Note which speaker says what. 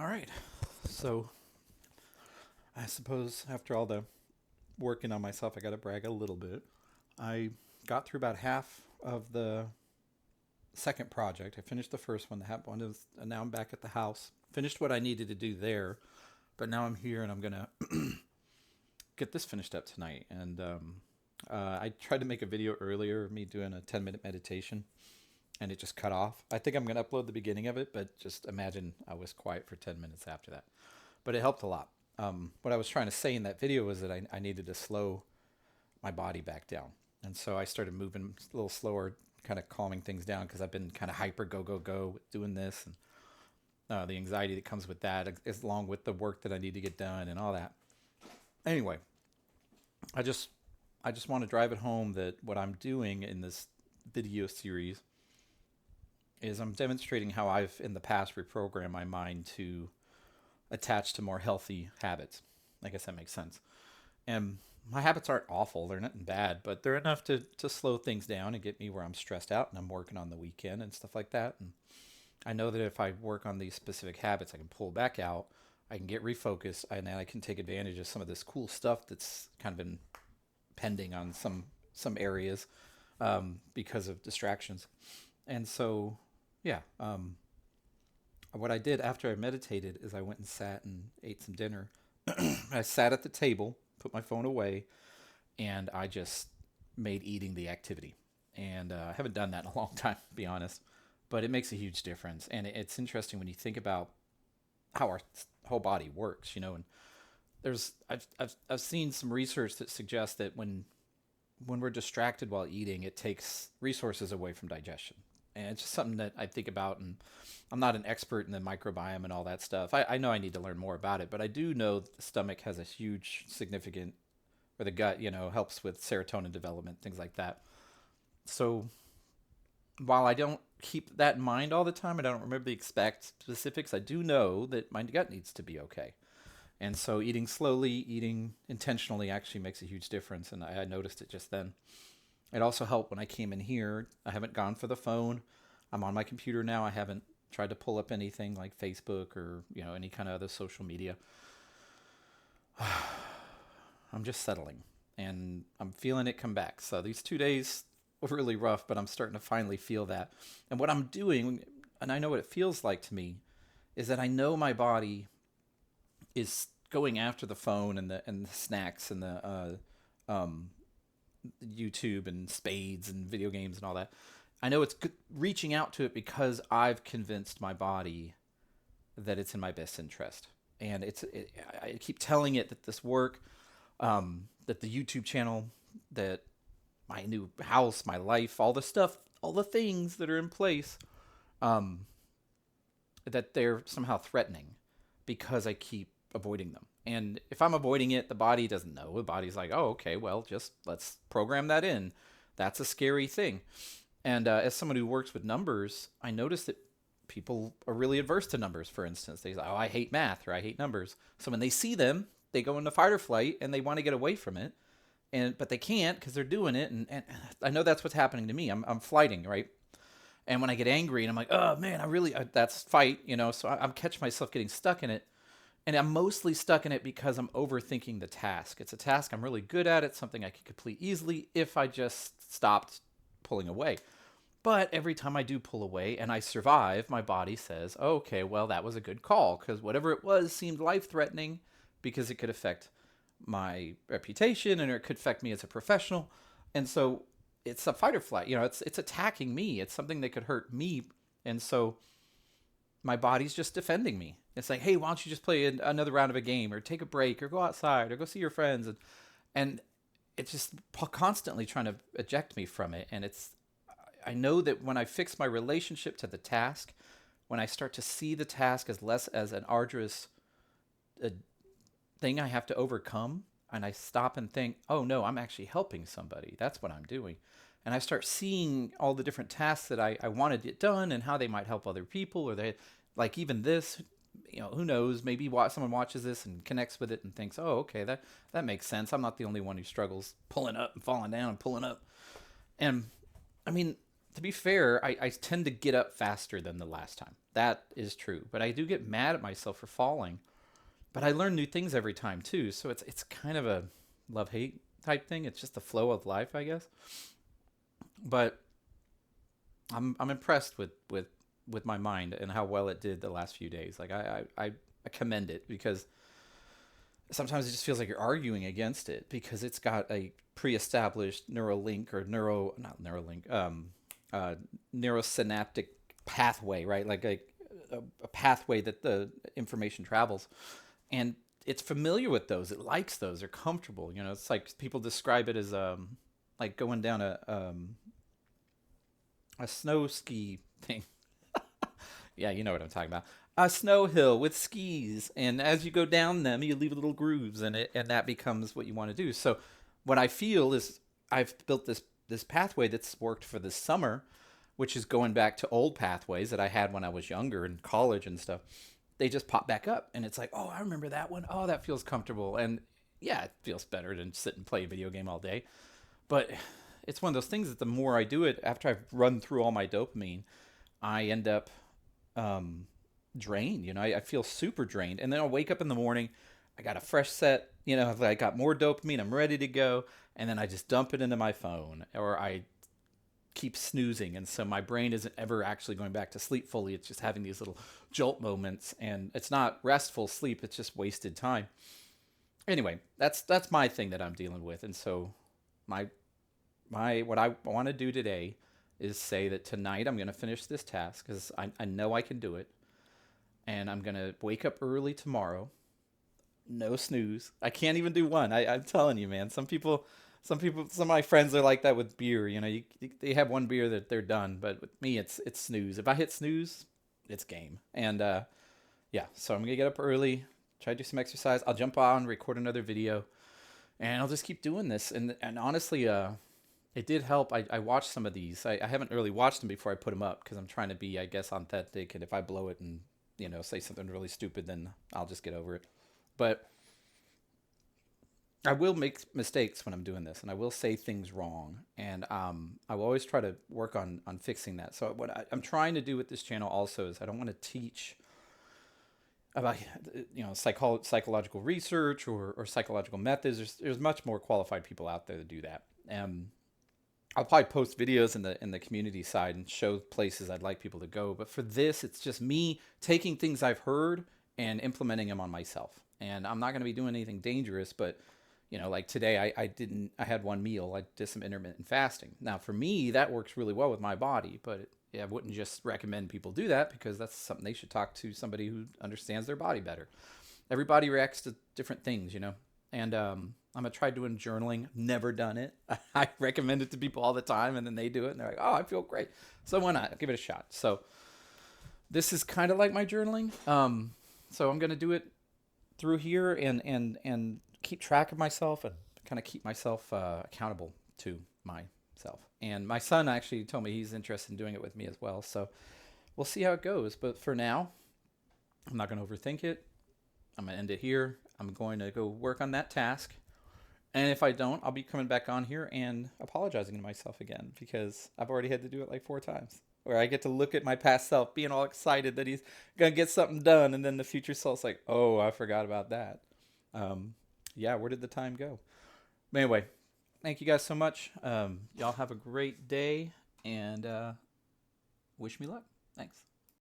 Speaker 1: All right. So I suppose after all the working on myself, I got to brag a little bit. I got through about half of the second project. I finished the first one. The one is, and now I'm back at the house. Finished what I needed to do there, but now I'm here and I'm gonna get this finished up tonight. And I tried to make a video earlier of me doing a 10-minute meditation, and it just cut off. I think I'm gonna upload the beginning of it, but just imagine I was quiet for 10 minutes after that. But it helped a lot. What I was trying to say in that video was that I needed to slow my body back down. And so I started moving a little slower, kind of calming things down because I've been kind of hyper go, go, go doing this. And the anxiety that comes with that, along with the work that I need to get done and all that. Anyway, I just I just want to drive it home that what I'm doing in this video series is I'm demonstrating how I've in the past reprogrammed my mind to attach to more healthy habits. I guess that makes sense. And my habits aren't awful, they're nothing bad, but they're enough to slow things down and get me where I'm stressed out and I'm working on the weekend and stuff like that. And I know that if I work on these specific habits, I can pull back out, I can get refocused, and then I can take advantage of some of this cool stuff that's kind of been pending on some areas because of distractions. And so, yeah, what I did after I meditated is I went and sat and ate some dinner. I sat at the table, put my phone away, and I just made eating the activity. And I haven't done that in a long time, to be honest, but it makes a huge difference. And it's interesting when you think about how our whole body works, and I've seen some research that suggests that when we're distracted while eating, it takes resources away from digestion. And it's just something that I think about, and I'm not an expert in the microbiome and all that stuff. I know I need to learn more about it, but I do know that the stomach has a huge, significant, or the gut, helps with serotonin development, things like that. So while I don't keep that in mind all the time, and I don't remember the exact specifics, I do know that my gut needs to be okay. And so eating slowly, eating intentionally actually makes a huge difference. And I noticed it just then. It also helped when I came in here. I haven't gone for the phone. I'm on my computer now. I haven't tried to pull up anything like Facebook or, any kind of other social media. I'm just settling and I'm feeling it come back. So these 2 days were really rough, but I'm starting to finally feel that. And what I'm doing, and I know what it feels like to me, is that I know my body is going after the phone and the snacks and the YouTube and spades and video games and all that. I know it's reaching out to it because I've convinced my body that it's in my best interest. And I keep telling it that this work, that the YouTube channel, that my new house, my life, all the stuff, all the things that are in place, um, that they're somehow threatening because I keep avoiding them. And if I'm avoiding it, the body doesn't know. The body's like, oh, okay, well, just let's program that in. That's a scary thing. And as someone who works with numbers, I notice that people are really adverse to numbers, for instance. They say, oh, I hate math or I hate numbers. So when they see them, they go into fight or flight and they want to get away from it. But they can't because they're doing it. And I know that's what's happening to me. I'm flighting, right? And when I get angry and I'm like, oh, man, that's fight. So I'm catching myself getting stuck in it. And I'm mostly stuck in it because I'm overthinking the task. It's a task I'm really good at. It's something I could complete easily if I just stopped pulling away. But every time I do pull away and I survive, my body says, oh, okay, well, that was a good call because whatever it was seemed life threatening because it could affect my reputation and it could affect me as a professional. And so it's a fight or flight. It's attacking me. It's something that could hurt me. And so my body's just defending me. It's like, hey, why don't you just play another round of a game or take a break or go outside or go see your friends? And it's just constantly trying to eject me from it. And I know that when I fix my relationship to the task, when I start to see the task as less as an arduous uh, thing I have to overcome, and I stop and think, oh no, I'm actually helping somebody. That's what I'm doing. And I start seeing all the different tasks that I want to get done and how they might help other people, or they like even this, who knows, maybe someone watches this and connects with it and thinks, oh, okay, that makes sense. I'm not the only one who struggles pulling up and falling down and pulling up. And I mean, to be fair, I tend to get up faster than the last time. That is true. But I do get mad at myself for falling. But I learn new things every time too. So it's kind of a love hate type thing. It's just the flow of life, I guess. But I'm impressed with my mind and how well it did the last few days. Like I commend it because sometimes it just feels like you're arguing against it because it's got a pre-established neural link or not neuralink neurosynaptic pathway, right? Like a pathway that the information travels, and it's familiar with those. It likes those. They're comfortable. You know, it's like people describe it as like going down a snow ski thing. Yeah, you know what I'm talking about. A snow hill with skis, and as you go down them, you leave little grooves in it, and that becomes what you want to do. So, what I feel is I've built this pathway that's worked for this summer, which is going back to old pathways that I had when I was younger in college and stuff. They just pop back up, and it's like, oh, I remember that one. Oh, that feels comfortable, and yeah, it feels better than sit and play a video game all day. But it's one of those things that the more I do it, after I've run through all my dopamine, I end up drained. You know, I feel super drained, and then I'll wake up in the morning. I got a fresh set. You know, I got more dopamine. I'm ready to go, and then I just dump it into my phone, or I keep snoozing, and so my brain isn't ever actually going back to sleep fully. It's just having these little jolt moments, and it's not restful sleep. It's just wasted time. Anyway, that's my thing that I'm dealing with, and so my what I want to do today is say that tonight I'm going to finish this task because I know I can do it. And I'm going to wake up early tomorrow. No snooze. I can't even do one. I'm telling you, man. Some of my friends are like that with beer. You know, they have one beer that they're done. But with me, it's snooze. If I hit snooze, it's game. And yeah, so I'm going to get up early, try to do some exercise. I'll jump on, record another video, and I'll just keep doing this. And honestly, it did help. I watched some of these. I haven't really watched them before I put them up because I'm trying to be, I guess, authentic. And if I blow it and, you know, say something really stupid, then I'll just get over it. But I will make mistakes when I'm doing this, and I will say things wrong. And I will always try to work on fixing that. So what I'm trying to do with this channel also is I don't want to teach about psychological research or psychological methods. There's much more qualified people out there to do that. I'll probably post videos in the community side and show places I'd like people to go. But for this, it's just me taking things I've heard and implementing them on myself. And I'm not going to be doing anything dangerous, but you know, like today I had one meal. I did some intermittent fasting. Now for me, that works really well with my body, but I wouldn't just recommend people do that because that's something they should talk to somebody who understands their body better. Everybody reacts to different things, you know. And I'm going to try doing journaling. Never done it. I recommend it to people all the time, and then they do it, and they're like, oh, I feel great. So why not? Give it a shot. So this is kind of like my journaling. So I'm going to do it through here and keep track of myself and kind of keep myself accountable to myself. And my son actually told me he's interested in doing it with me as well. So we'll see how it goes. But for now, I'm not going to overthink it. I'm going to end it here. I'm going to go work on that task. And if I don't, I'll be coming back on here and apologizing to myself again because I've already had to do it like 4 times. Where I get to look at my past self being all excited that he's going to get something done. And then the future self's like, oh, I forgot about that. Yeah, where did the time go? But anyway, thank you guys so much. Y'all have a great day and wish me luck. Thanks.